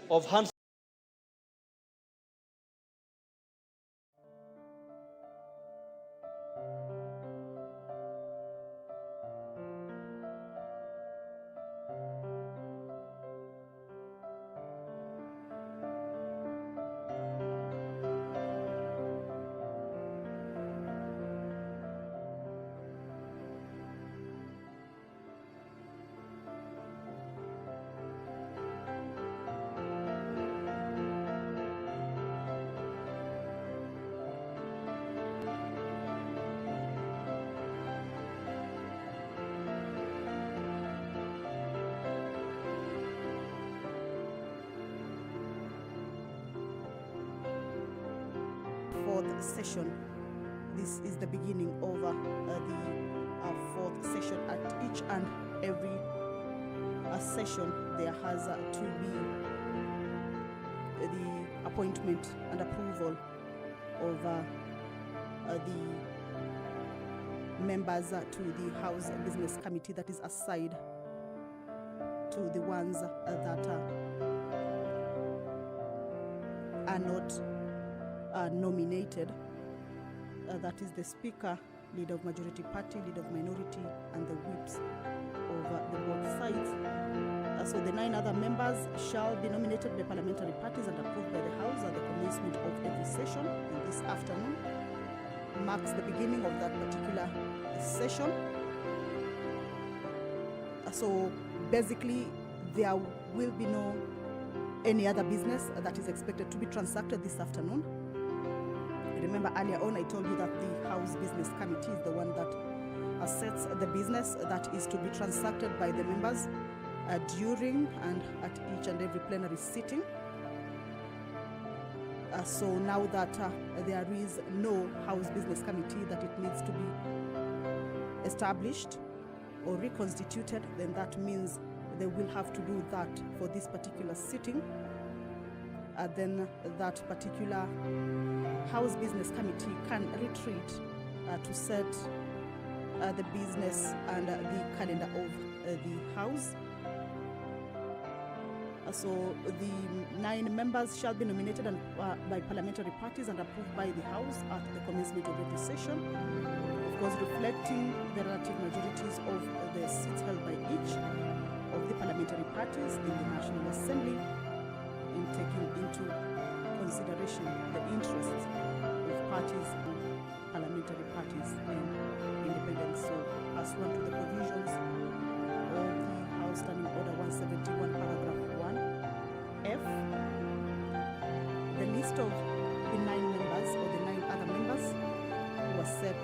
of hands. Fourth session. This is the beginning of the fourth session. At each and every session, there has to be the appointment and approval of the members to the House Business Committee that is aside to the ones that are not nominated. That is the Speaker, Leader of Majority Party, Leader of Minority, and the whips of the both sides. So the 9 other members shall be nominated by parliamentary parties and approved by the House at the commencement of every session. And this afternoon marks the beginning of that particular session. So basically, there will be no any other business that is expected to be transacted this afternoon. Remember earlier on I told you that the House Business Committee is the one that sets the business that is to be transacted by the members during and at each and every plenary sitting. So now that there is no House Business Committee that it needs to be established or reconstituted, then that means they will have to do that for this particular sitting. Then that particular House Business Committee can retreat to set the business and the calendar of the House. So the 9 members shall be nominated by parliamentary parties and approved by the House at the commencement of every session, of course reflecting the relative majorities of the seats held by each of the parliamentary parties in the National Assembly, in taking into consideration the interests of parties, parliamentary parties, and independents. So, pursuant to the provisions of the House Standing Order 171, paragraph 1F, the list of the 9 members or the 9 other members who are set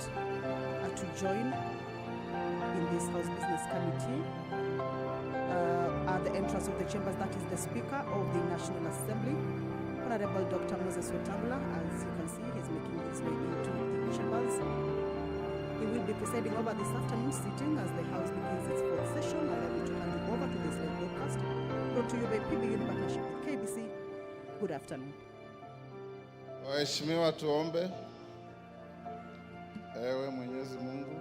to join in this House Business Committee at the entrance of the chambers, that is the Speaker of the National Assembly, Honorable Dr. Moses Wetangula. As you can see, he's making his way into the chambers. He will be presiding over this afternoon sitting as the House begins its 4th session. Allow me to hand you over to this live broadcast brought to you by PBU in partnership with KBC. Good afternoon. Waheshimiwa, tuombe. Ewe Mwenyezi Mungu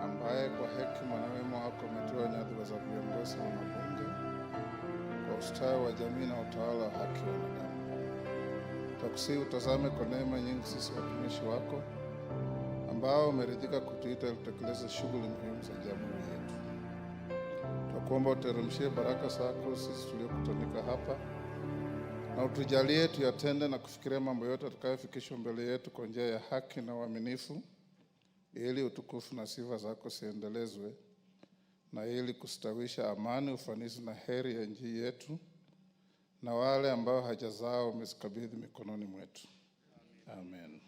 ambaye kwa hekima na wema wako umetoa nyadhifa za viongozi wa mabunge kwa ustawi wa jamii na utawala wa haki wa wanadamu, takusihi utazame kwa neema nyingi sisi watumishi wako ambao umeridhika kutuita kutekeleza shughuli muhimu za jamhuri yetu. Tunakuomba uteremshie baraka zako sisi tuliokutanika hapa, na utujalie tuyatende na kufikiria mambo yote atakayofikishwa mbele yetu kwa njia ya haki na uaminifu, ili utukufu na sifa zako siendelezwe, na ili kustawisha amani, ufanisi na heri ya nchi yetu na wale ambao haja zao umezikabidhi mikononi mwetu. Amen.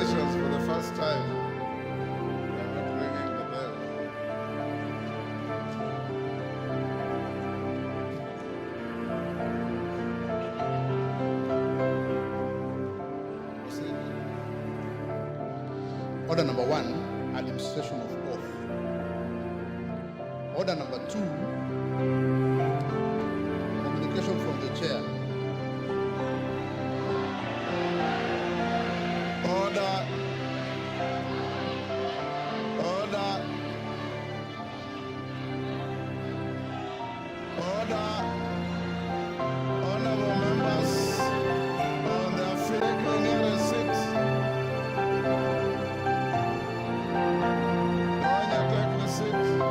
Congratulations for the first time. I'm not ringing the bell. Order number 1, administration of oath. Order number 2, communication from the chair. Order. Order. Order. Honorable members on their feet, near seats. Take the seat.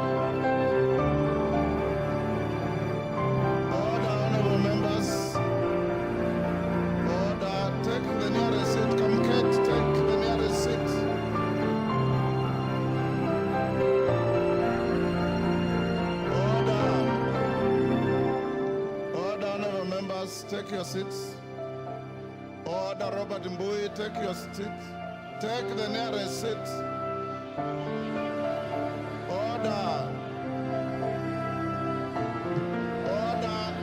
Order, honorable members. Order, take the nearest seat. Come, Kate, take the nearest seat. Order. Order, honorable members, take your seats. Order, Robert Mbui, take your seat. Take the nearest seat. Order. Order.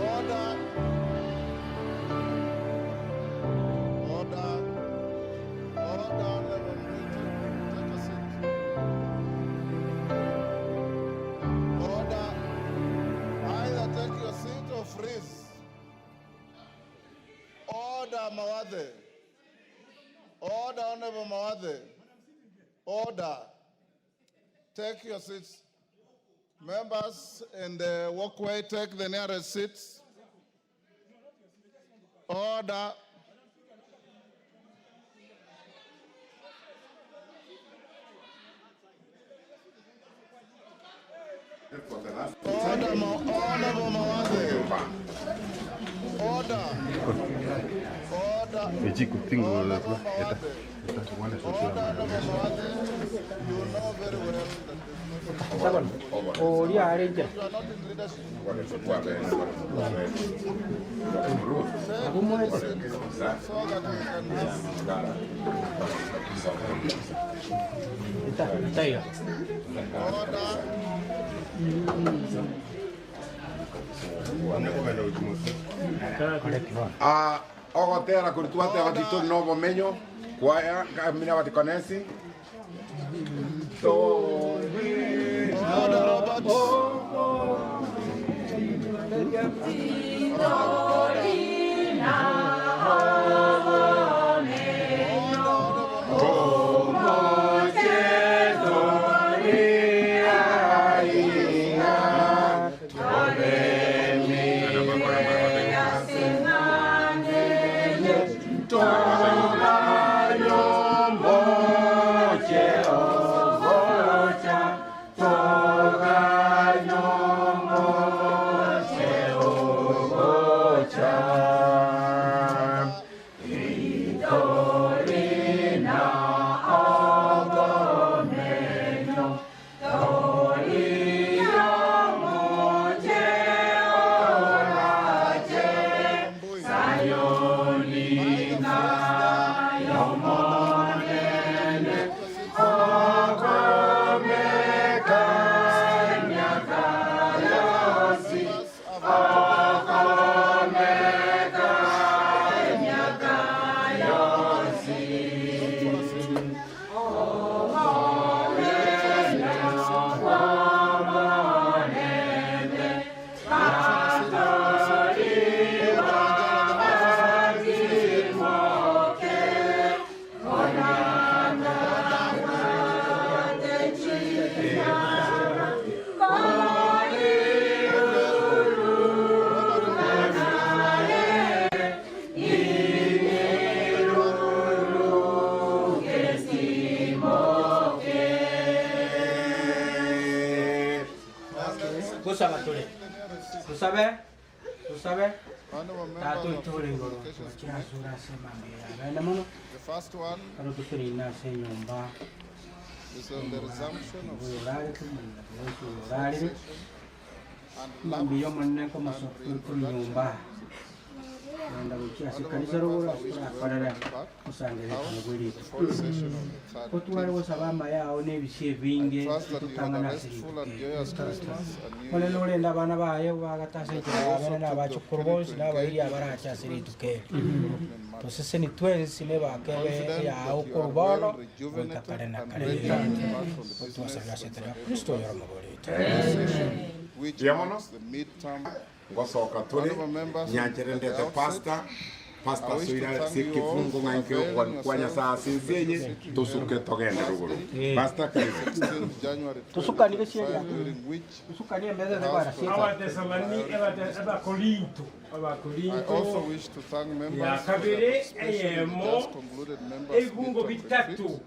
Order. Order. Order. Take a seat. Order. Either take your seat or freeze. Order, Mawade. Order, Honorable Mawade. Order. Take your seats. Members in the walkway, take the nearest seats. Order. Order, Honorable Mawade. Order. Order. Honorable Mawade. You know very well that Oh, yeah, I did. you are not in leadership. So that we can Ogotera kurituate abatito novo menyo kwaya kamina batikonesi to The first one is on the resumption of Anda bukia Honorable sikanisa members, rola I wish to akolera welcome you back kusangere House kano for gwiri. the fourth session of the third Kotwaliwo meeting. sabama yawo n'ebisi ebingi I trust that you had a tutangana restful and joyous Christmas and New Mole Year. nolenda abaana bayo bagatasa ekirabana n'abakikulu bonsi n'abayiri abarakyasira etukere. Tosese ni twensi ne bakebe yawo ku lubolo kakale na kale. Twasabira setera Kristo yoromogolete. Which Diamono? marks the midterm. ngosoka tuli nyancherendete pasta suira sikifungo ngankio kwa nyasa sinsenye tusuke togende ruguru pasta karibu 16th January Tusukanire sheria. 2025, during which Tusukanie mbele za bara sita. I also wish to thank members Ya for kabiri their participation in the eyemo just concluded members ebungo midterm bitatu retreat,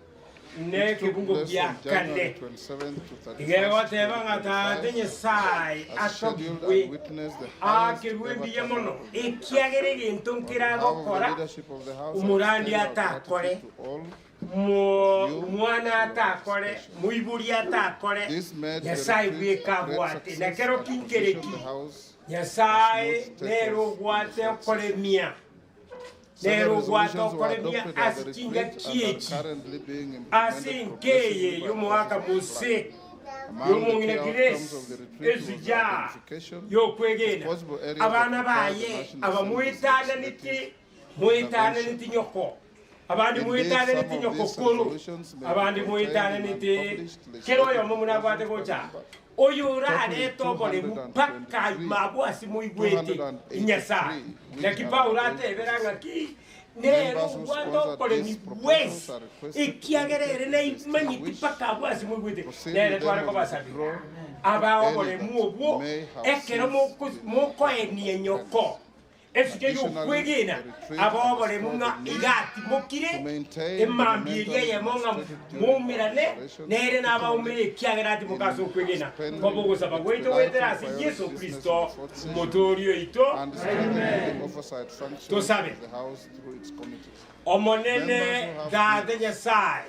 ne which took kibungo place bya from January kane 27th to 31st, igewa teba ngata tenye sai as scheduled and atobwe witnessed the highest ever akirwendi yemono turnout. ekiagere gintu nkirago How the kora leadership of the House umurandi extend our atakore gratitude to all. mwana atakore muiburi atakore This made the nyasaye retreat bweka a great bwate success nakero and kinkereki positioned the House. nyasaye nero gwate okolemia Several nero gwate resolutions were okolemia adopted at the asikinga retreat and are kieki currently being implemented asinkeye progressively by y'umwaka the muse Among the y'omungine key outcomes grace of the retreat was the ezija identification y'okwegenda possible areas abaana that require the baye National abamwetananiti Assembly's nyoko abandi Indeed, mwetananiti some of nyoko these kulu resolutions may be abandi contained in mwetananiti unpublished kero oyo legislative mumunakwate provisions gocha by oyo urareta obole mupaka mabwasi muigwete inyasa nakipawulo atebera ng'aki nero gwanda okole ni wesi ikiagerere naimanyiti paka bwasi muigwete nere twareko basabira abawo obole muobwo ekero mokoenie nyoko esike yokwegena abobole munga igati mokire emambieria yemonga mumirane nere nabaumire ekiagerati mukaso okwegena ngobo gusaba gweito weterasi Yesu Kristo motorio ito and strengthening the oversight function Tusabe. of the House through its committees. omonene dade nyasaye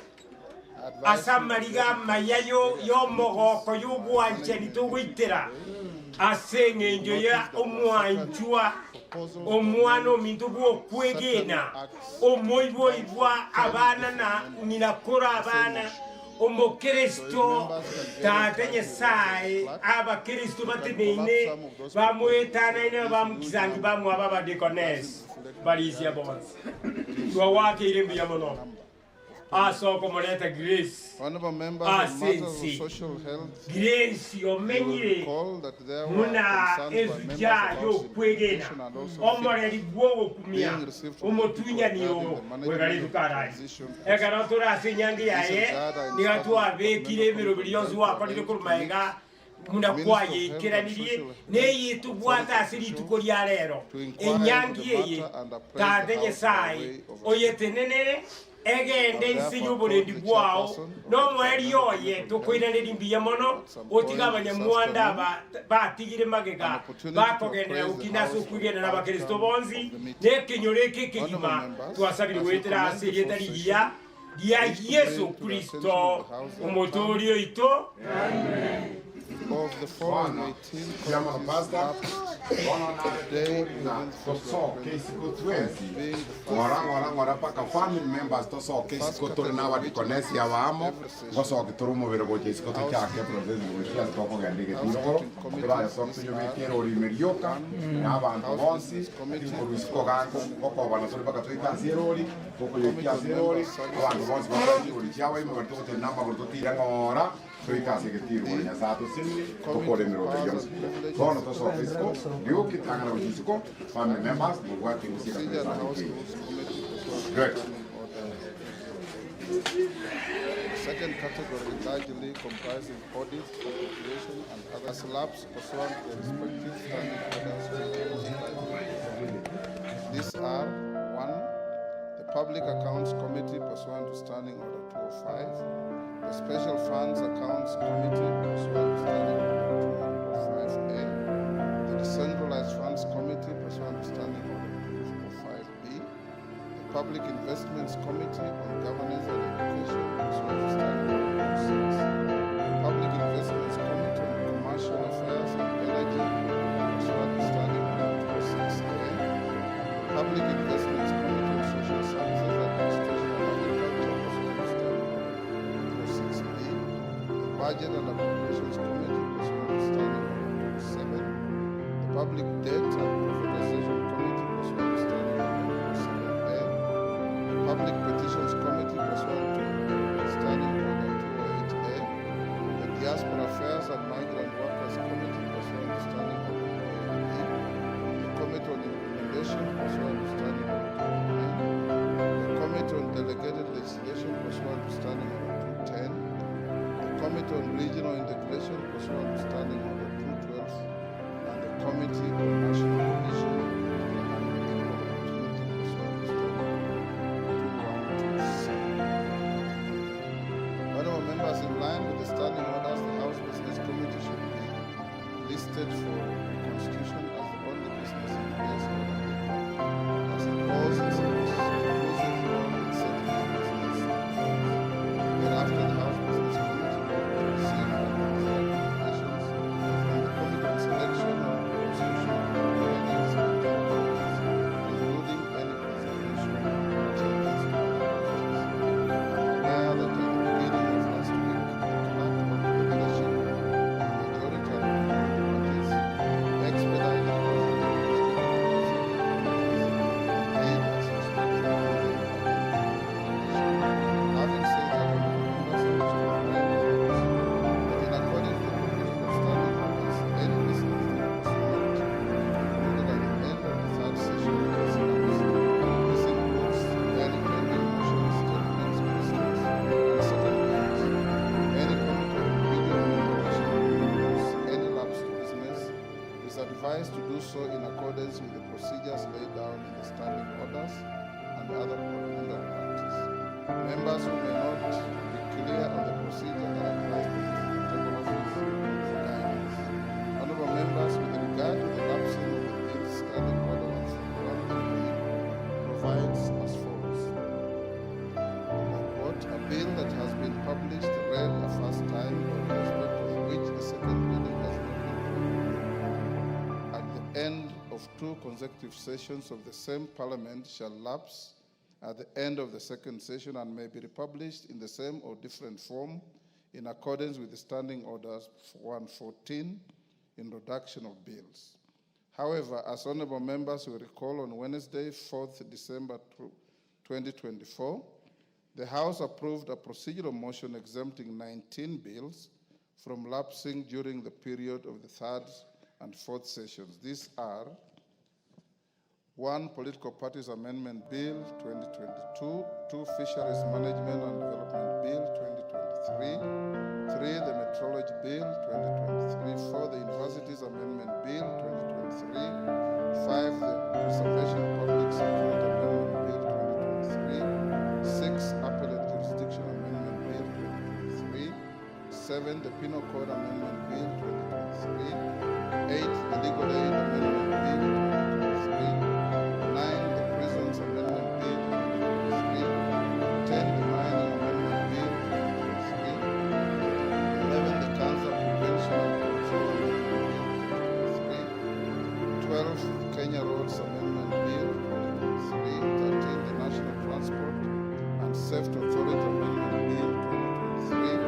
asamariga mayayo y'omogoko y'obwanchani togwitera ase eng'enjo ya omwanjwa omwana ominto bw'okwegena omoiboibwa abaana na ninakora abaana omukristo tate nyasaye abakristo bateneine bamwetanaine bamukizangi bamwe aba badekonesi balisia bonse twawakeire mbuya muno asoko muleta grace Honorable members, on matters of Asensi. social health, grace you will omenyire recall that there were muna concerns by members ezuja about yokwegena simplification and also omoreri gwogokumia being received from omotwinyaniyo people regarding the management wegalitukarai of transition ekana turase nyangi yaye niga twabekire ebiro biri yonsi wakorire kurumaega muna kwayekeranirie neyitubwata ase rituko ria rero enyangi eye tande nyasaye oyetenenere egende nsi y'oburendi bwawo n'omweri oye tukwiraniria mbuya mono otiga abanyamwanda batigire magega bakogendera gukinasa okwigendera abakristo bonsi n'ekenyoro eki ekegima twasabire gwetera ase erieta rigiya ria Yesu Kristo omotori oito of the following 18 Chama pasta today tosoke isiko twensi ngora paka family members tosoke isiko turi n'abadikonesi abamo ngosoke turi umubiri gutya isiko tucyake process gutya toko gandike tiro turaye so tuyubikira uri miryoka n'abantu bonsi ikuru isiko ganko okobana turi paka tuyikasirori koko yikasirori abantu bonsi bakuri cyawe mu barito gutya namba gutira ngora tuyikase getiro nya sato sini tokole mirote yonsi bono tosoke isiko Liu kitangana wajisiko, family members, mugwati musika Good. Second category largely comprising audits, appropriation, and other slabs pursuant to their respective standing orders. These are 1. The Public Accounts Committee pursuant to Standing Order 205, the Special Funds Accounts Committee pursuant to Standing Order 205A, the Decentralized Funds Committee pursuant to Standing Order 205B, the Public Investments Committee on Governance and Education pursuant to Standing Order 206, the Public Investments Committee on Commercial Affairs and Energy pursuant to Standing Order 206A, the Budget and Appropriations Committee pursuant to Standing Order 7, the Public Debt and Privatization Committee pursuant to Standing Order 7A, the Public Petitions Committee pursuant to Standing Order 208A, the Diaspora Affairs and Migrant Workers Committee pursuant to Standing Order 208B, the Committee on Implementation pursuant to Standing Order 209, the Committee on Delegated Legislation pursuant to Standing Order 210, the Committee on Regional Integration pursuant to Standing Order 212, and the Committee on National Cohesion and Equal Opportunity pursuant to Standing Order 2127. Honorable members, in line with the standing orders, the House Business Committee should be listed for reconstitution as the only business in place as it holds its exclusive role in settling business. Thereafter, the House Business Committee will receive and consider recommendations from the Committee on Selection and Constitution of Candidates and Candidates, including any consideration of changes to other committees. Aware that at the beginning of last week, the clerk of the leadership of the majority and minority parties expedited having said that, honorable members, I wish to remind members that in accordance with the provision of standing orders, any business that was not concluded at the end of the third session is announced. This includes any pending motions, statements, questions, and certain bills. Any committee or individual member wishing to introduce any lapse to business is advised to do so in accordance with the procedures laid down in the standing orders and other practice. Members who may not be clear on the procedure are advised to visit the table office for guidance. Honorable members, with regard to the lapsing of the bill, standing order 141 provides as follows. Quote, a bill that has been published, read a first time, or in respect of which a second reading has not been provided, at the end of 2 consecutive sessions of the same parliament shall lapse at the end of the second session and may be republished in the same or different form in accordance with the Standing Orders 114, Introduction of Bills. However, as honorable members will recall, on Wednesday, 4th December 2024, the House approved a procedural motion exempting 19 bills from lapsing during the period of the third and fourth sessions. These are 1. Political Parties Amendment Bill 2022, 2. Fisheries Management and Development Bill 2023, 3. The Metrology Bill 2023, 4. The Universities Amendment Bill 2023, 5. The Preservation of Public Security Amendment Bill 2023, 6. Appellate Jurisdiction Amendment Bill 2023, 7. The Penal Code Amendment Bill 2023, 8. The Legal Aid Amendment Bill 2023, 9. The Prisons Amendment Bill 2023, 10. The Mining Amendment Bill 2023, 11. The Cancer Prevention and Control Amendment Bill 2023, 12. The Kenya Roads Amendment Bill 2023, 13. The National Transport and Safety Authority Amendment Bill 2023,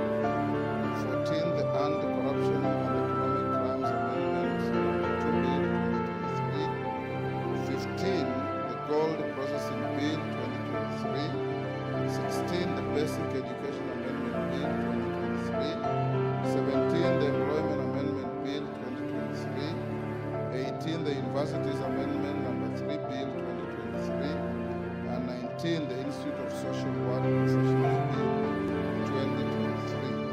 14. The Anti-Corruption and Economic Crimes Amendment Bill 2023, 15. The Gold Processing Bill 2023, 16. The Basic Education Amendment Bill 2023, 17. The Employment Amendment Bill 2023, 18. The Universities Amendment Number 3 Bill 2023, and 19. The Institute of Social Work Professionals Bill 2023.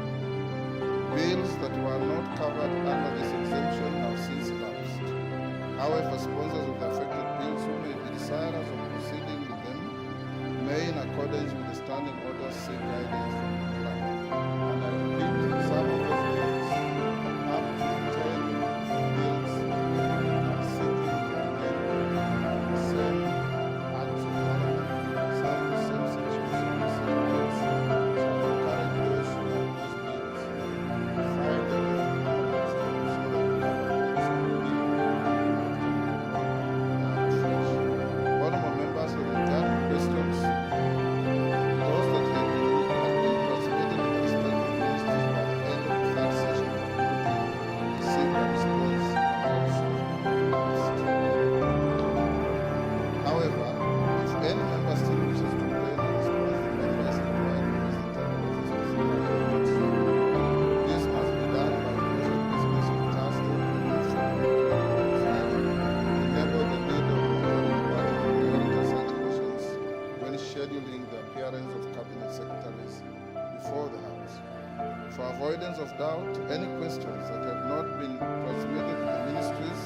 Bills that were not covered under this exemption have since lapsed. However, sponsors of the affected bills who may be desirous of proceeding with them may, in accordance with the standing orders, seek guidance from the clerk. And I repeat, some of those bills, up to 10 bills, are seeking to amend the same acts of parliament, some the same sections of the same bills, shall encourage those who have those bills to find their way to parliament so that the governments will be honorable members, with regard to questions, those that have been For avoidance of doubt, any questions that have not been transmitted to the ministries,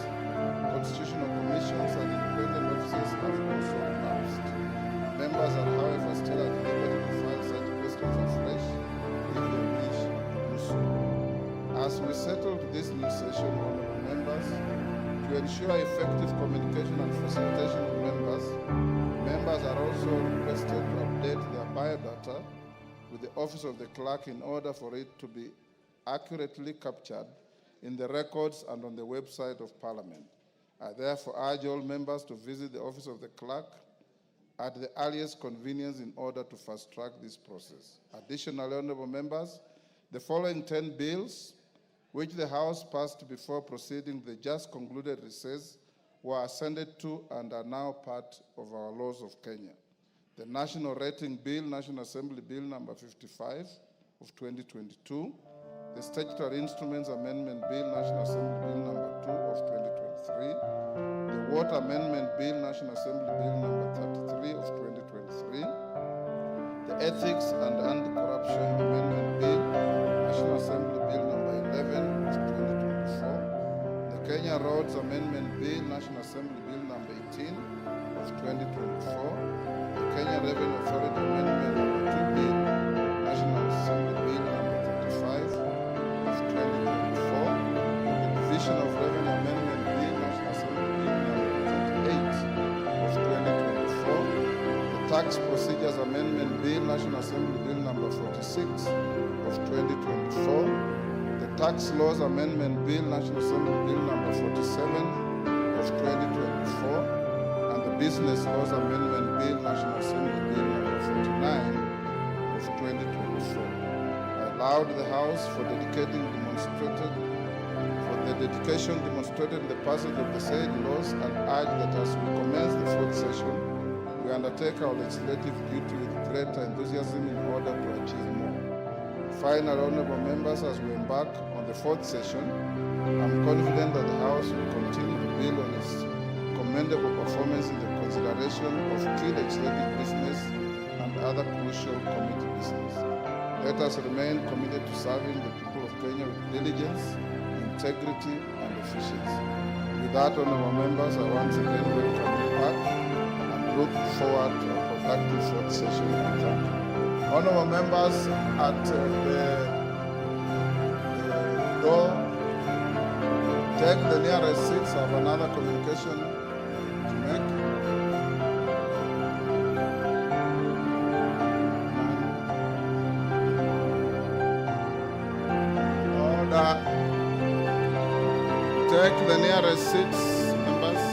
constitutional commissions, and independent offices have also lapsed. Members are, however, still at liberty to file such questions afresh if they wish to do so. As we settle to this new session, honorable members, to ensure effective communication and facilitation with members, members are also requested to update their biodata with the Office of the Clerk in order for it to be accurately captured in the records and on the website of Parliament. I therefore urge all members to visit the Office of the Clerk at the earliest convenience in order to fast-track this process. Additionally, honorable members, the following 10 bills, which the House passed before proceeding the just concluded recess, were ascended to and are now part of our laws of Kenya. The National Rating Bill, National Assembly Bill number 55 of 2022, the Statutory Instruments Amendment Bill, National Assembly Bill number 2 of 2023, the Water Amendment Bill, National Assembly Bill number 33 of 2023, the Ethics and Anti-Corruption Amendment Bill, National Assembly Bill number 11 of 2024, the Kenya Roads Amendment Bill, National Assembly Bill number 18 of 2024, Kenya Revenue Authority Amendment number 2 Bill, National Assembly Bill number 35 of 2024, the Division of Revenue Amendment Bill, National Assembly Bill number 38 of 2024, the Tax Procedures Amendment Bill, National Assembly Bill number 46 of 2024, the Tax Laws Amendment Bill, National Assembly Bill number 47 of 2024, Business Laws Amendment Bill, National Assembly Bill number 49 of 2024. I allowed the House for the dedication demonstrated in the passage of the said laws and urge that as we commence the fourth session, we undertake our legislative duty with greater enthusiasm in order to achieve more. Finally, honorable members, as we embark on the fourth session, I'm confident that the House will continue to build on its commendable performance in the consideration of key legislative business and other crucial committee business. Let us remain committed to serving the people of Kenya with diligence, integrity, and efficiency. With that, honorable members, I once again welcome you back and look forward to a productive fourth session. Thank you. Honorable members, at the door, take the nearest seats. I have another communication to make. Take the nearest seats, members.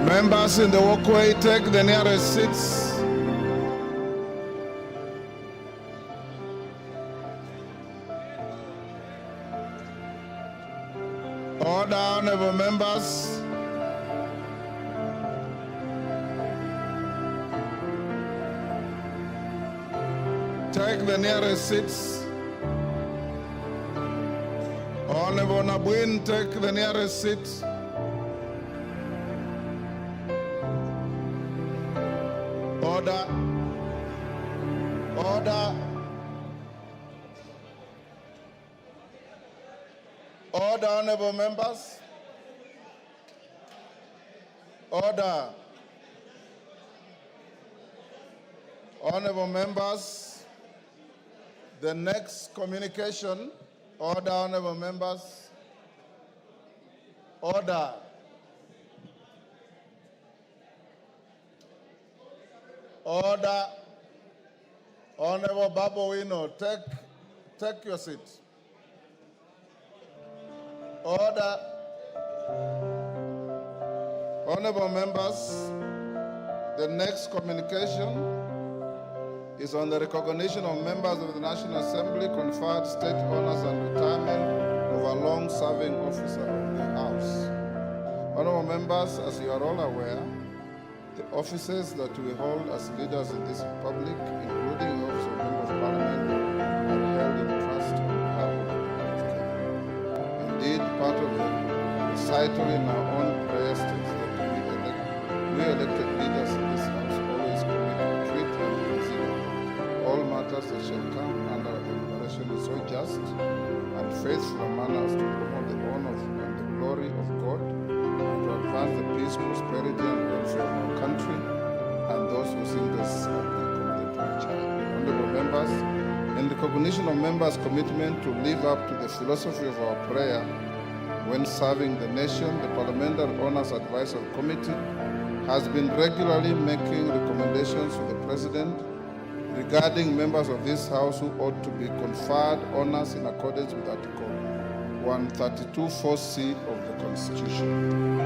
Members in the walkway, take the nearest seats. Order, honorable members. Take the nearest seats. Honorable Nabuin, take the nearest seat. Order. Order. Order, honorable members. Order. Honorable members, the next communication. Order, honorable members. Order. Order. Honorable Babuino, take your seat. Order. Honorable members, the next communication is on the recognition of members of the National Assembly conferred state honors and retirement of a long-serving officer of the House. Honorable members, as you are all aware, The offices that we hold as leaders in this republic, including the office of Member of Parliament, are held in trust on behalf of the people of Kenya. Indeed, part of the recital in our own prayer states that we elected leaders in this house always commit to treat and consider all matters that shall come under our deliberation in so just and faithful a manner as to promote the honor and the glory of God, and to advance the peace, prosperity, and welfare of our country and those whose interests have been committed to our child. Honorable members, in recognition of members' commitment to live up to the philosophy of our prayer when serving the nation, the Parliamentary Honours Advisory Committee has been regularly making recommendations to the President regarding members of this House who ought to be conferred honours in accordance with Article 132(4)(c) of the Constitution.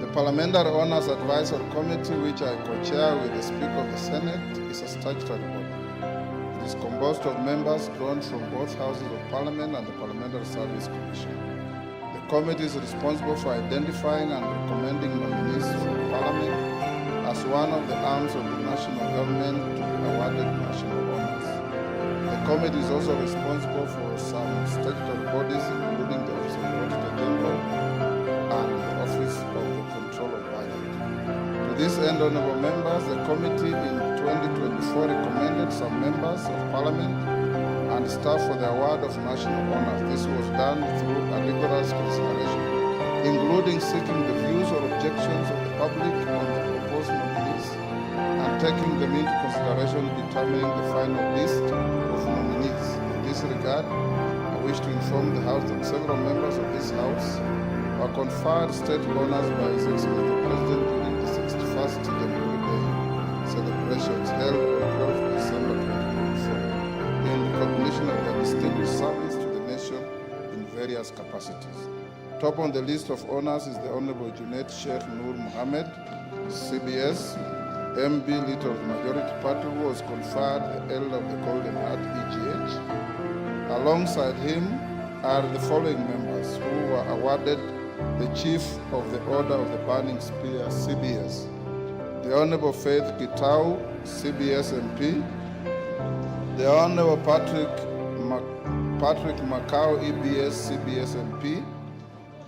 The Parliamentary Honours Advisory Committee, which I co-chair with the Speaker of the Senate, is a statutory body. It is composed of members drawn from both Houses of Parliament and the Parliamentary Service Commission. The committee is responsible for identifying and recommending nominees from Parliament as one of the arms of the national government to be awarded national honours. The committee is also responsible for some statutory bodies, including the Office of the Auditor General and the Office of the Control of Budget. To this end, honourable members, the committee in 2024 recommended some members of Parliament and staff for the award of national honours. This was done through a rigorous consideration, including seeking the views or objections of the public on the proposed nominees and taking them into consideration in determining the final list of nominees. In this regard, I wish to inform the House that several members of this House were conferred state honours by His Excellency the President during the 61st Jubilee Day celebrations held on 12 December 2024 in recognition of their distinguished service to the nation in various capacities. Top on the list of honours is the Honourable Junaid Sheikh Nur Mohammed, CBS, MB Leader of the Majority Party, who was conferred the Elder of the Golden Heart, EGH. Alongside him are the following members who were awarded the Chief of the Order of the Burning Spear, CBS. The Honourable Faith Gitau, CBS MP. The Honourable Patrick Macau, EBS, CBS MP.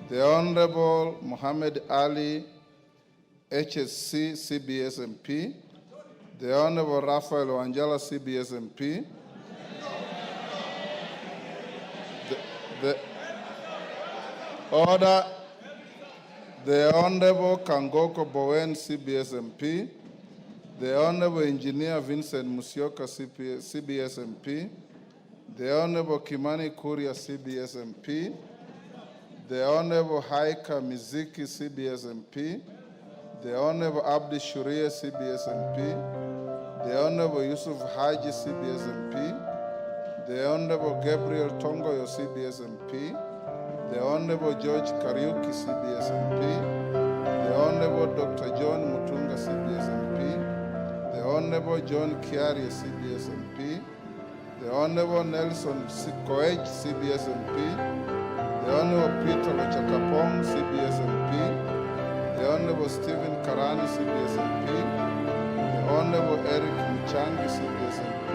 The Honourable Muhammad Ali, HSC, CBS MP. The Honourable Raphael Wanjala, CBS MP. The Honourable Kangoko Bowen, CBS MP. The Honourable Engineer Vincent Musyoka, CBS MP. The Honourable Kimani Kuria, CBS MP. The Honourable Haika Miziki, CBS MP. The Honourable Abdi Shuria, CBS MP. The Honourable Yusuf Haji, CBS MP. The Honourable Gabriel Tongoyo, CBS MP. The Honourable George Kariuki, CBS MP. The Honourable Dr. John Mutunga, CBS MP. The Honourable John Kiari, CBS MP. The Honourable Nelson Koech, CBS MP. The Honourable Peter Lochakapong, CBS MP. The Honourable Stephen Karani, CBS MP. The Honourable Eric Mchangi, CBS MP.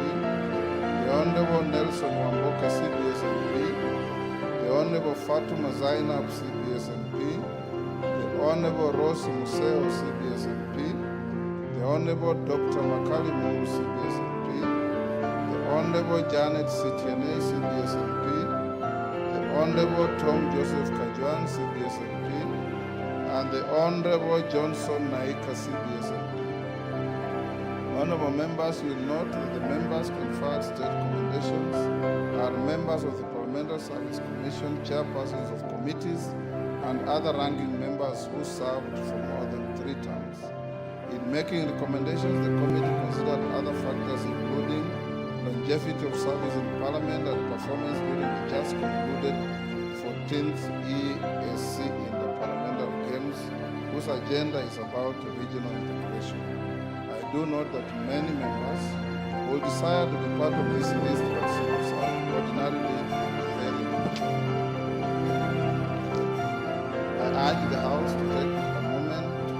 The Honourable Nelson Wamboka, CBS MP. The Honourable Fatuma Zainab, CBS MP. The Honourable Rose Museo, CBS MP. The Honourable Dr. Makali Muru, CBS MP. The Honourable Janet Sitiane, CBS MP. The Honourable Tom Joseph Kajuan, CBS MP. And the Honourable Johnson Naika, CBS MP. Honourable members will note that the members conferred state commendations are members of the Parliamentary Service Commission, chairpersons of committees, and other ranking members who served for more than 3 terms. In making recommendations, the committee considered other factors including longevity of service in Parliament and performance during the just concluded 14th ESC in the Parliamentary Games, whose agenda is about regional integration. I do note that many members will desire to be part of this list, but seems ordinarily very limited. I urge the House to take a moment to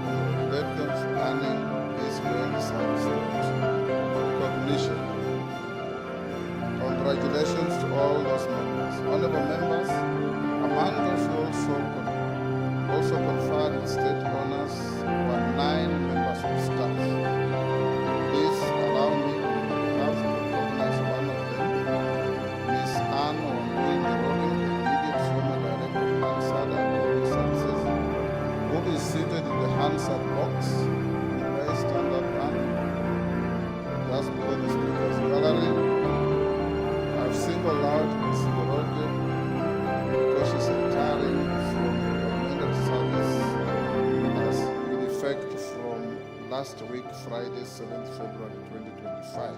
last week, Friday, 7th February 2025.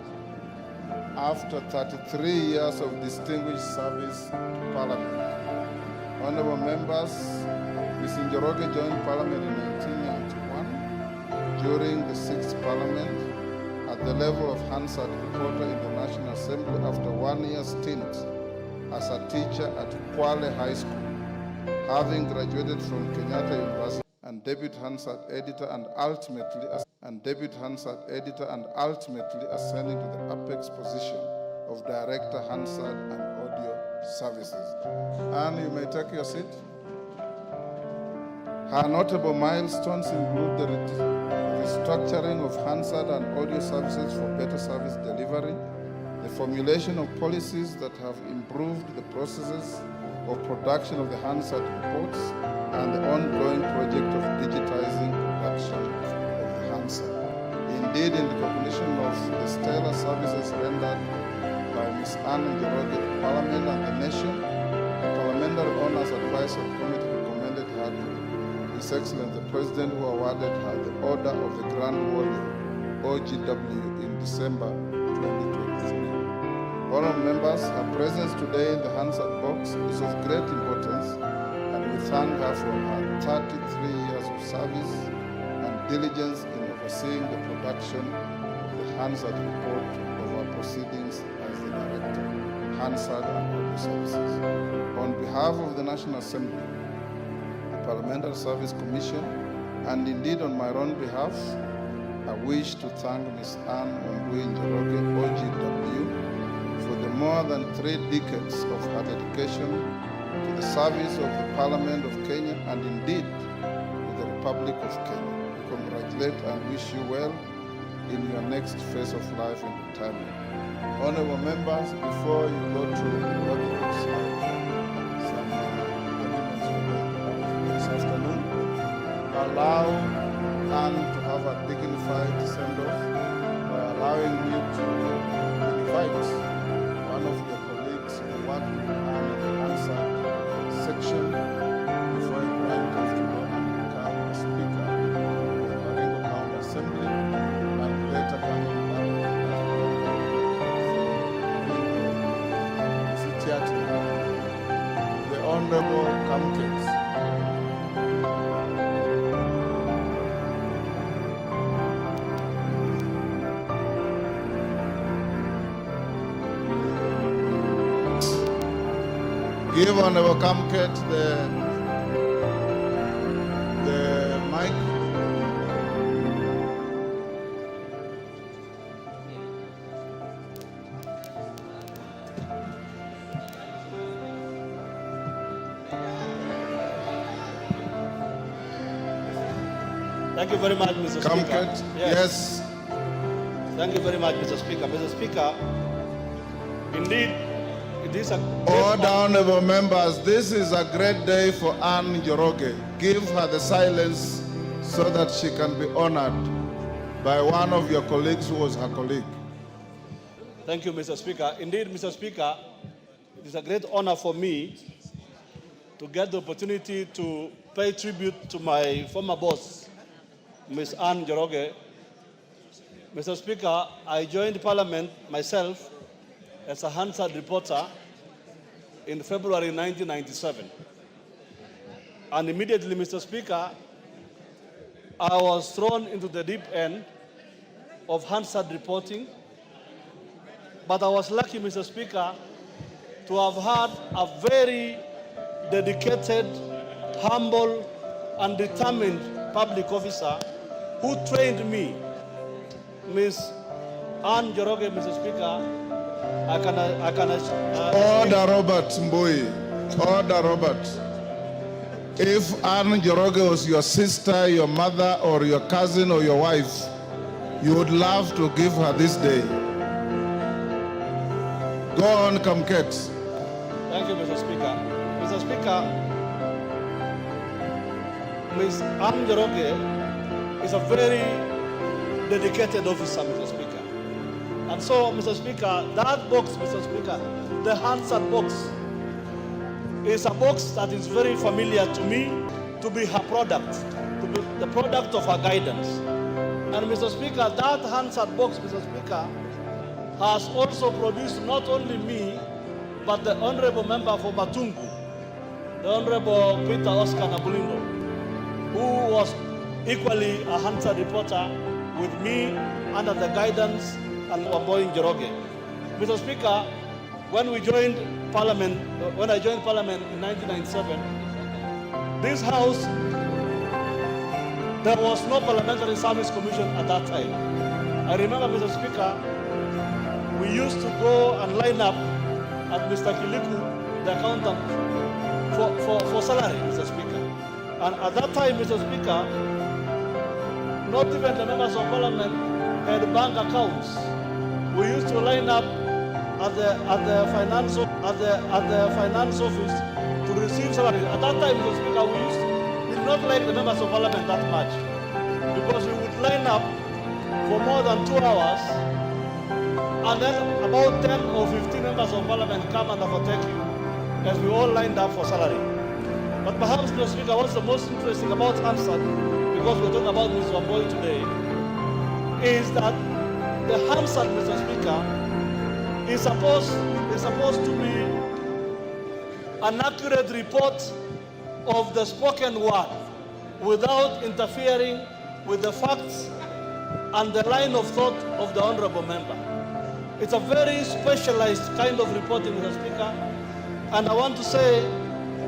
After 33 years of distinguished service to Parliament, honorable members, Ms. Njoroge joined Parliament in 1991 during the 6th Parliament at the level of Hansard reporter in the National Assembly after 1 year stint as a teacher at Kwale High School, having graduated from Kenyatta University, and Deputy Hansard editor and ultimately ascending to the apex position of Director Hansard and Audio Services. And you may take your seat. Her notable milestones include the restructuring of Hansard and Audio Services for better service delivery, the formulation of policies that have improved the processes of production of the Hansard reports, and the ongoing project of digitizing production of the Hansard. Indeed, in recognition of the stellar services rendered by Ms. Anne Njoroge to Parliament and the nation, the Parliamentary Honours Advisory Committee recommended her to His Excellency the President, who awarded her the Order of the Grand Warrior, OGW, in December 2023. Honourable members, her presence today in the Hansard box is of great importance, and we thank her for her 33 years of service and diligence in overseeing the production of the Hansard report of our proceedings as the Director, Hansard and Audio Services. On behalf of the National Assembly, the Parliamentary Service Commission, and indeed on my own behalf, I wish to thank Ms. Anne Njoroge, OGW, for the more than 3 decades of her dedication to the service of the Parliament of Kenya and indeed to the Republic of Kenya. We congratulate and wish you well in your next phase of life and retirement. Honorable members, before you go to what looks like some arguments this afternoon, allow Anne to have a dignified send-off by allowing me to invite one of the colleagues who work with Anne in the Hansard section before I grant us to go and become a speaker of the Baringo County Assembly, and later coming back the Honorable Kamkins. Give Honorable Kamket the mic. Thank you very much, Mr. Speaker. Kamket, yes. Thank you very much, Mr. Speaker. Mr. Speaker, indeed, it is a Order, honorable members, this is a great day for Anne Njoroge. Give her the silence so that she can be honored by one of your colleagues who was her colleague. Thank you, Mr. Speaker. Indeed, Mr. Speaker, it is a great honor for me to get the opportunity to pay tribute to my former boss, Ms. Anne Njoroge. Mr. Speaker, I joined Parliament myself as a Hansard reporter in February 1997. And immediately, Mr. Speaker, I was thrown into the deep end of Hansard reporting. But I was lucky, Mr. Speaker, to have had a very dedicated, humble, and determined public officer who trained me, Ms. Anne Njoroge, Mr. Speaker. Order, Robert Mbui. Order, Robert. If Anne Njoroge was your sister, your mother, or your cousin, or your wife, you would love to give her this day. Go on, Kamket. Thank you, Mr. Speaker. Mr. Speaker, Ms. Anne Njoroge is a very dedicated officer, Mr. Speaker. And so, Mr. Speaker, that box, Mr. Speaker, the Hansard box, is a box that is very familiar to me, to be her product, to be the product of her guidance. And Mr. Speaker, that Hansard box, Mr. Speaker, has also produced not only me, but the Honorable Member for Matungu, the Honorable Peter Oscar Nabulindo, who was equally a Hansard reporter with me under the guidance and Wamboi Njoroge. Mr. Speaker, when I joined Parliament in 1997, this House, there was no Parliamentary Service Commission at that time. I remember, Mr. Speaker, we used to go and line up at Mr. Kiliku, the accountant, for salary, Mr. Speaker. And at that time, Mr. Speaker, not even the members of Parliament had bank accounts. We used to line up at the finance office to receive salary. At that time, Mr. Speaker, we did not like the members of Parliament that much, because we would line up for more than 2 hours, and then about 10 or 15 members of Parliament come and overtake you as we all lined up for salary. But perhaps, Mr. Speaker, what's the most interesting about Hansard, because we're talking about Mr. Wamboi today, is that the Hansard, Mr. Speaker, is supposed to be an accurate report of the spoken word without interfering with the facts and the line of thought of the honorable member. It's a very specialized kind of reporting, Mr. Speaker, and I want to say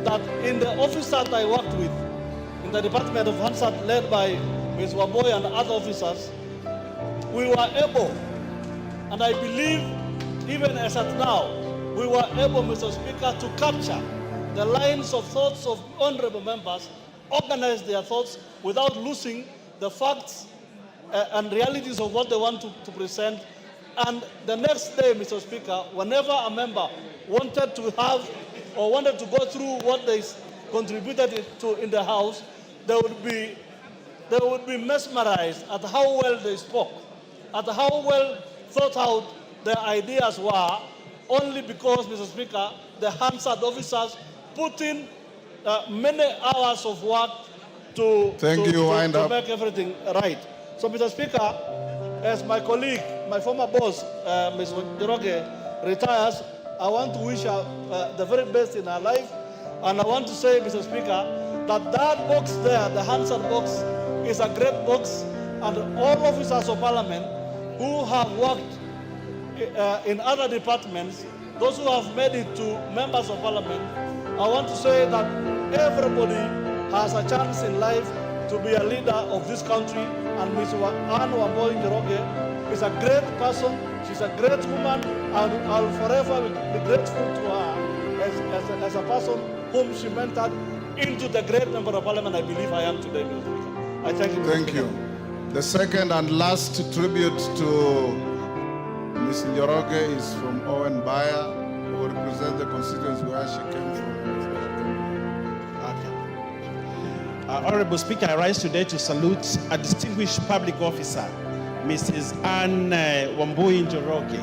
that in the office that I worked with, in the Department of Hansard led by Ms. Wamboi and other officers, we were able, and I believe even as at now, we were able, Mr. Speaker, to capture the lines of thoughts of honorable members, organize their thoughts without losing the facts and realities of what they want to present. And the next day, Mr. Speaker, whenever a member wanted to have or wanted to go through what they contributed to in the House, they would be mesmerized at how well they spoke, at how well thought out their ideas were, only because, Mr. Speaker, the Hansard officers put in many hours of work to make everything right. So, Mr. Speaker, as my colleague, my former boss, Ms. Njoroge, retires, I want to wish her the very best in her life. And I want to say, Mr. Speaker, that box there, the Hansard box, is a great box. And all officers of Parliament who have worked in other departments, those who have made it to members of Parliament, I want to say that everybody has a chance in life to be a leader of this country. And Ms. Anne Wamboi Njoroge is a great person. She's a great woman, and I'll forever be grateful to her as a person whom she mentored into the great member of Parliament I believe I am today, Mr. Speaker. I thank you. Thank you. The second and last tribute to Ms. Njoroge is from Owen Bayer, who represents the constituency where she came from. Honorable Speaker, I rise today to salute a distinguished public officer, Mrs. Anne Wamboi Njoroge,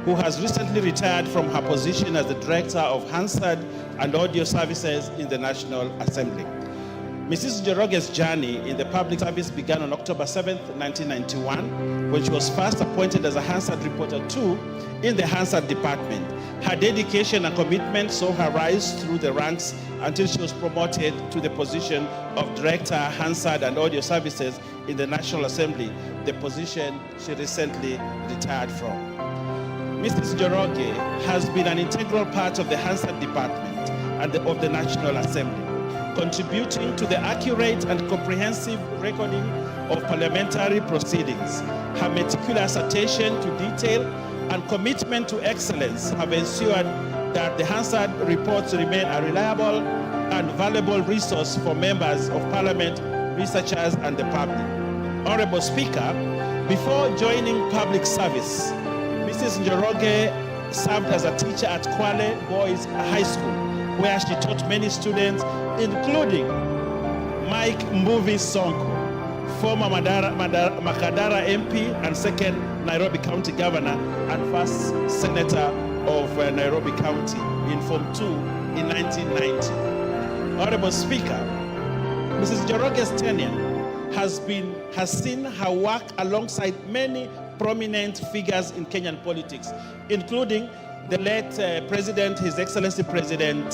who has recently retired from her position as the Director of Hansard and Audio Services in the National Assembly. Mrs. Njoroge's journey in the public service began on October 7, 1991, when she was first appointed as a Hansard Reporter 2 in the Hansard Department. Her dedication and commitment saw her rise through the ranks until she was promoted to the position of Director, Hansard and Audio Services in the National Assembly, the position she recently retired from. Mrs. Njoroge has been an integral part of the Hansard Department and of the National Assembly, contributing to the accurate and comprehensive recording of parliamentary proceedings. Her meticulous attention to detail and commitment to excellence have ensured that the Hansard reports remain a reliable and valuable resource for members of Parliament, researchers, and the public. Honorable Speaker, before joining public service, Mrs. Njoroge served as a teacher at Kwale Boys High School, where she taught many students, including Mike Mbuvi Sonko, former Makadara MP and second Nairobi County Governor and first Senator of Nairobi County in Form 2 in 1990. Honorable Speaker, Mrs. Njoroge's tenure has been has seen her work alongside many prominent figures in Kenyan politics, including the late President, His Excellency President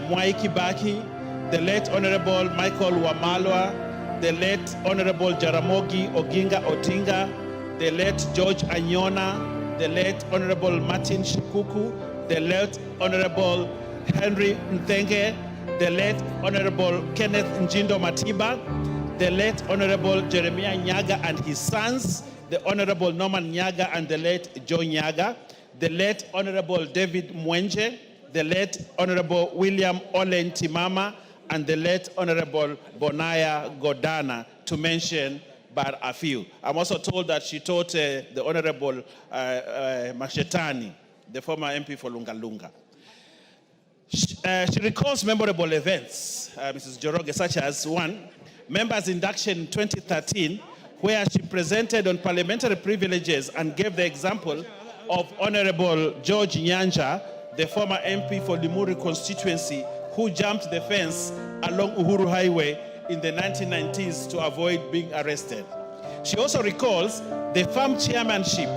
Mwai Kibaki, the late Honorable Michael Wamalwa, the late Honorable Jaramogi Oginga Odinga, the late George Anyona, the late Honorable Martin Shikuku, the late Honorable Henry Nthenge, the late Honorable Kenneth Njindo Matiba, the late Honorable Jeremiah Nyaga and his sons, the Honorable Norman Nyaga and the late Joe Nyaga, the late Honorable David Mwenje, the late Honorable William Olen Timama, and the late Honorable Bonaya Godana, to mention but a few. I'm also told that she taught the Honorable Mashetani, the former MP for Lungalunga. She recalls memorable events, Mrs. Joroge, such as one, members' induction in 2013, where she presented on parliamentary privileges and gave the example of Honorable George Nyanja, the former MP for Limuru constituency, who jumped the fence along Uhuru Highway in the 1990s to avoid being arrested. She also recalls the firm chairmanship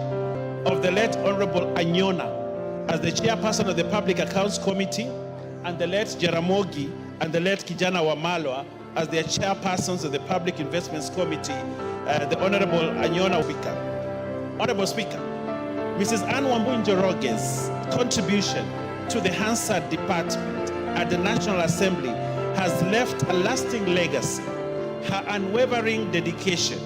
of the late Honorable Anyona as the chairperson of the Public Accounts Committee, and the late Jaramogi and the late Kijana Wamalwa as their chairpersons of the Public Investments Committee, the Honorable Anyona Speaker. Honorable Speaker, Mrs. Anne Wambui Njoroge's contribution to the Hansard Department at the National Assembly has left a lasting legacy. Her unwavering dedication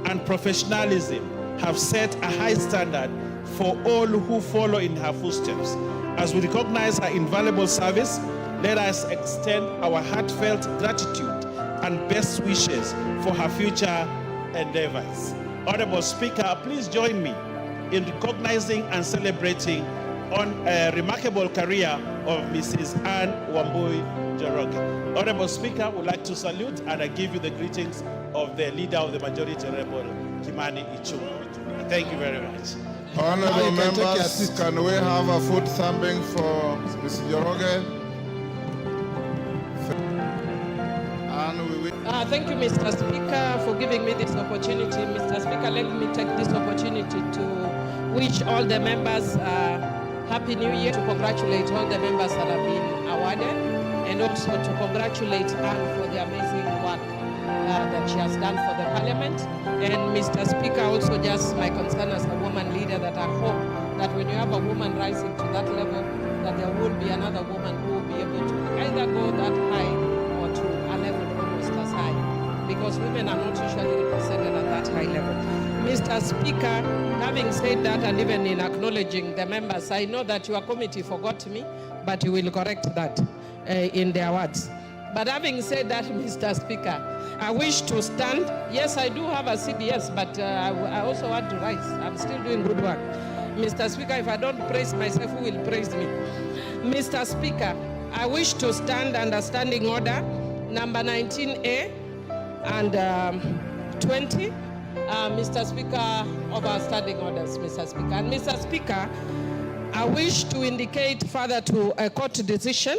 and professionalism have set a high standard for all who follow in her footsteps. As we recognize her invaluable service, let us extend our heartfelt gratitude and best wishes for her future endeavors. Honorable Speaker, please join me in recognizing and celebrating on a remarkable career of Mrs. Anne Wambui Njoroge. Honorable Speaker, I would like to salute and I give you the greetings of the Leader of the Majority, Honorable Kimani Ichung'wah. Thank you very much. Honorable members, can we have a foot thumping for Mrs. Njoroge? Thank you, Mr. Speaker, for giving me this opportunity. Mr. Speaker, let me take this opportunity to wish all the members Happy New Year, to congratulate all the members that have been awarded, and also to congratulate Anne for the amazing work that she has done for the Parliament. And Mr. Speaker, also just my concern as a woman leader, that I hope that when you have a woman rising to that level, that there will be another woman who will be able to either go that high or to a level almost as high, because women are not usually represented at that high level. Mr. Speaker, having said that, and even in acknowledging the members, I know that your committee forgot me, but you will correct that in their words. But having said that, Mr. Speaker, I wish to stand. Yes, I do have a CDS, but I also want to rise. I'm still doing good work. Mr. Speaker, if I don't praise myself, who will praise me? Mr. Speaker, I wish to stand under standing order number 19A and 20. Mr. Speaker, of our standing orders, Mr. Speaker. And Mr. Speaker, I wish to indicate further to a court decision,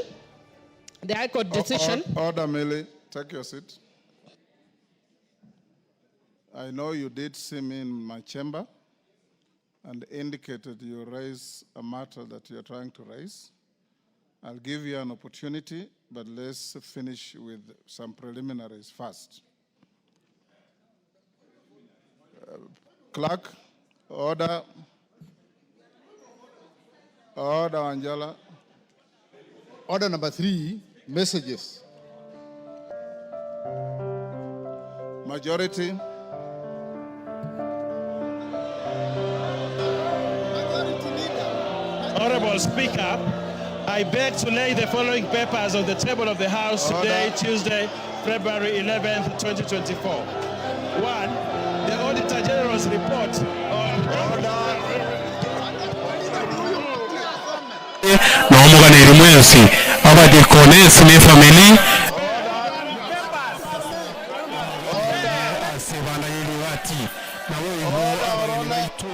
the High Court decision. Order, Millie. Take your seat. I know you did see me in my chamber and indicated you raise a matter that you're trying to raise. I'll give you an opportunity, but let's finish with some preliminaries first. Clerk, order. Order, Angela. Order number 3, messages. Majority. Honorable Speaker, I beg to lay the following papers on the table of the House today, Tuesday, February 11th, 2024. 1. The Auditor General's report on n'omuganira mwensi abadde konesi ne family asebana yeliwati nawe abali baitu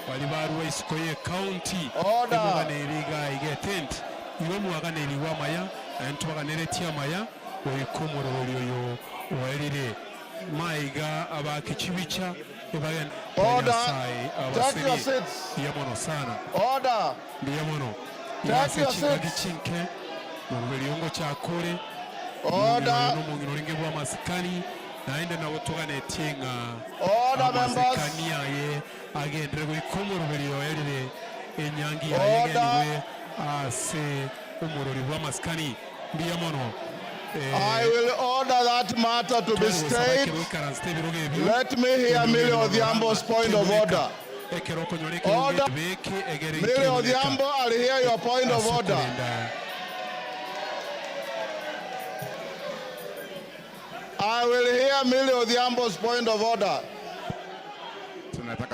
bali barwa isikoye county omuganira igetent iwe muganira wamaya antu baganira tiamaya oyikomoro olyoyo oerire maiga abakichibicha ebagen Order. sai Take your abasiri seats. yamono sana Order. yamono Take your seats. gichinke mu biliongo chakore Order. no mungino ringe bwa masikani naende nabo tugane tinga Order, members. masikani yaye agendere go ikomoro bilio erire enyangi Order. yaye ganiwe ase umurori bwa masikani yamono. I will order that matter to be stayed. Let me hear Millie Odhiambo's point of order. Order. Millie Odhiambo, I'll hear your point of order. I will hear Millie Odhiambo's point of order.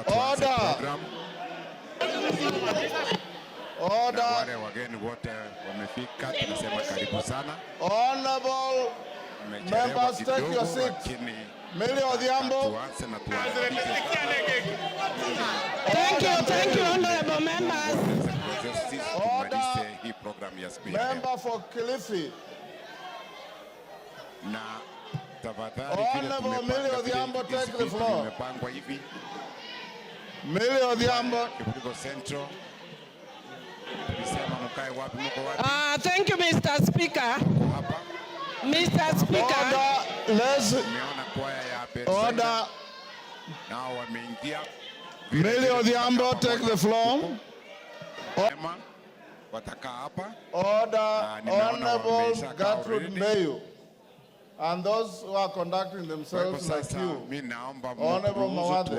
Order. Order. Wale wageni wote wamefika, tunasema karibu sana. Honorable members, take your seats. Millie Odhiambo. Thank you, honorable members. Order. Hii program ya speed. Member for Kilifi. Na tafadhali Honorable Millie Odhiambo, take the floor. Imepangwa hivi. Millie Odhiambo. Kibugo Central. Thank you, Mr. Speaker. Mr. Speaker. Order. Millie Odhiambo, take the floor. Order. Honorable Gertrude Mbeyu. And those who are conducting themselves like you, Honorable Mawade,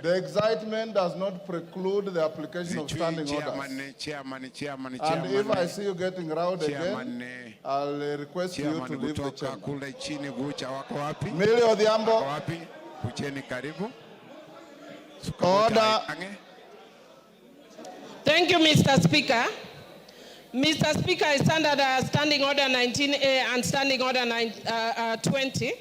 the excitement does not preclude the application of standing orders. And if I see you getting rowdy again, I'll request you to leave the chamber. Millie Odhiambo. Order. Thank you, Mr. Speaker. Mr. Speaker, I stand under Standing Order 19A and Standing Order 20.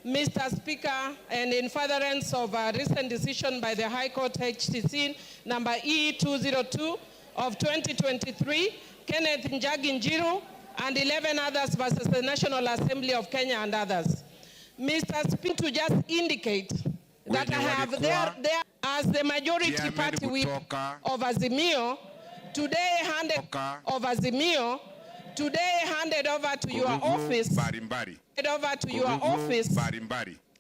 Mr. Speaker, and in furtherance of a recent decision by the High Court HTC number E202 of 2023, Kenneth Njagi Njiru and 11 others versus the National Assembly of Kenya and others. Mr. Speaker, to just indicate that I have there as the majority party whip of Azimio, today handed over to your office.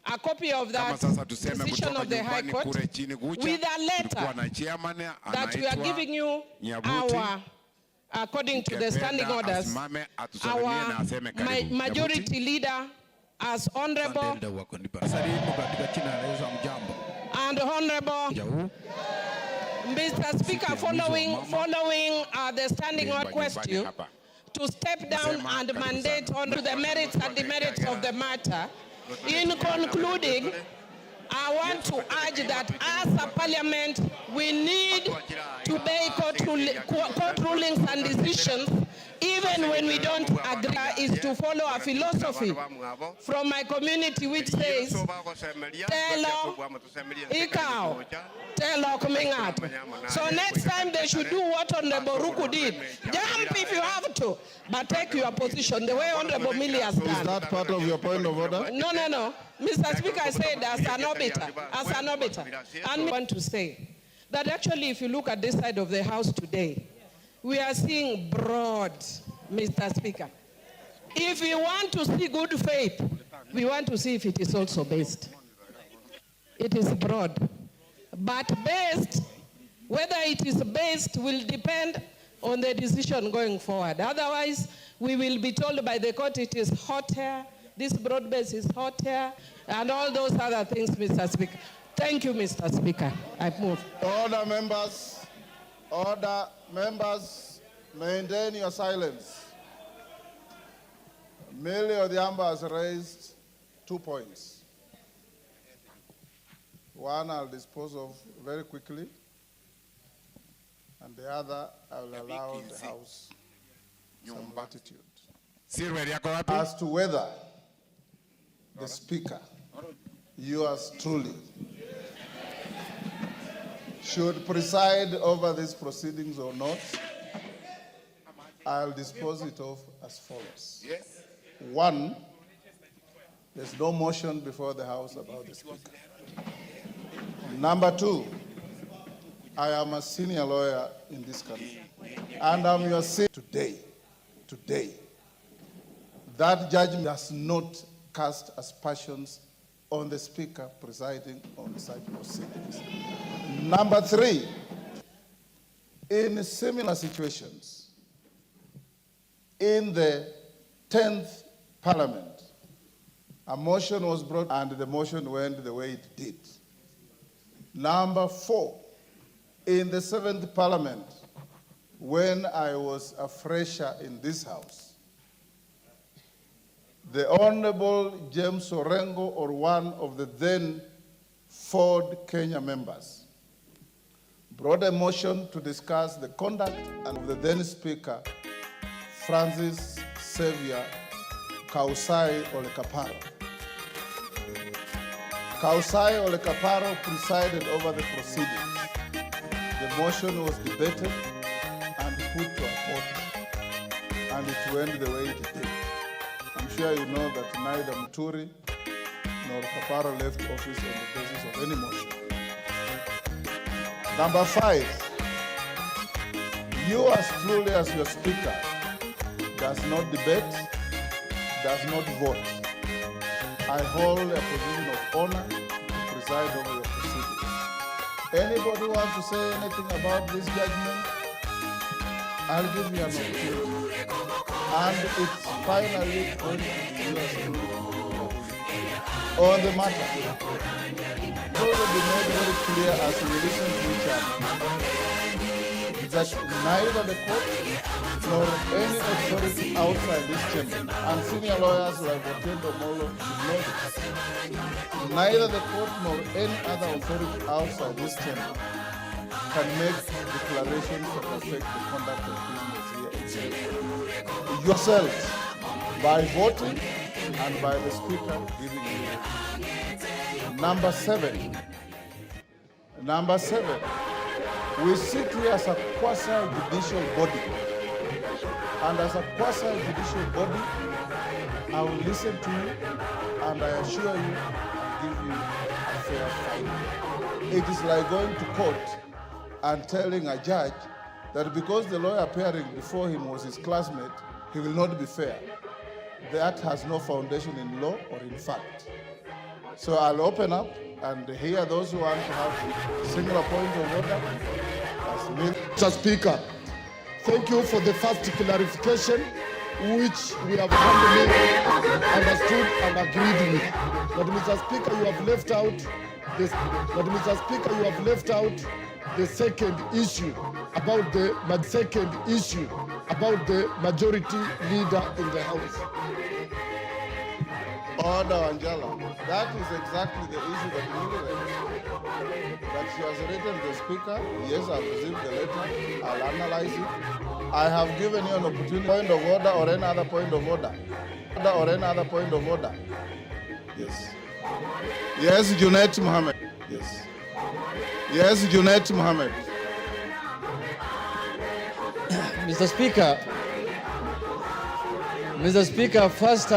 A copy of that decision of the High Court with a letter that we are giving you according to the standing orders, our majority leader as honorable and honorable Mr. Speaker, following the standing order question to step down and mandate on the merits and demerits of the matter. In concluding, I want to urge that as a parliament, we need to obey court rulings and decisions, even when we don't agree, is to follow a philosophy from my community which says, Telo Ikao, Telo Kumingat. So next time they should do what Honorable Ruku did. Jump if you have to, but take your position the way Honorable Millie has done. Is that part of your point of order? No. Mr. Speaker, I said as an orbiter. And I want to say that actually if you look at this side of the House today, we are seeing broad, Mr. Speaker. If we want to see good faith, we want to see if it is also based. It is broad. But based, whether it is based will depend on the decision going forward. Otherwise, we will be told by the court it is hot air, this broad base is hot air, and all those other things, Mr. Speaker. Thank you, Mr. Speaker. I move. Order, members. Order, members. Maintain your silence. Millie Odhiambo has raised 2 points. One I'll dispose of very quickly, and the other I will allow the House some latitude. As to whether the Speaker, yours truly, should preside over these proceedings or not, I'll dispose it of as follows. Yes. One, There's no motion before the House about the Speaker. Number two, I am a senior lawyer in this country, and I'm your senior today. That judgment does not cast aspersions on the Speaker presiding on such proceedings. Number three, in similar situations, in the 10th Parliament, a motion was brought and the motion went the way it did. Number four, in the 7th Parliament, when I was a fresher in this House, the Honorable James Orengo, or one of the then Ford Kenya members, brought a motion to discuss the conduct of the then Speaker, Francis Xavier Kausai Olekaparo. Kausai Olekaparo presided over the proceedings. The motion was debated and put to a vote, and it went the way it did. I'm sure you know that neither Muturi nor Kaparo left office on the basis of any motion. Number five, you as truly as your Speaker does not debate, does not vote. I hold a position of honor to preside over your proceedings. Anybody who wants to say anything about this judgment, I'll give you an opportunity. And it's finally going to be yours on the matter. It will be made very clear as we listen to each other that neither the court nor any authority outside this chamber, and senior lawyers like Otiendo Molo should know this, neither the court nor any other authority outside this chamber can make declarations that affect the conduct of business here in Kenya. Yourselves, by voting and by the Speaker giving you. Number seven, we sit here as a quasi-judicial body. And as a quasi-judicial body, I will listen to you and I assure you I'll give you a fair fight. It is like going to court and telling a judge that because the lawyer appearing before him was his classmate, he will not be fair. That has no foundation in law or in fact. So I'll open up and hear those who want to have a similar point of order. Mr. Speaker, thank you for the first clarification, which we have handled, understood and agreed with. But Mr. Speaker, you have left out this. But Mr. Speaker, you have left out the second issue about the majority leader in the House. Order, Angela. That is exactly the issue that we raised. That she has written the Speaker. Yes, I've received the letter. I'll analyze it. I have given you an opportunity, point of order or any other point of order. Yes. Yes, Junet Mohammed. Yes. Yes, Junet Mohammed. Mr. Speaker, first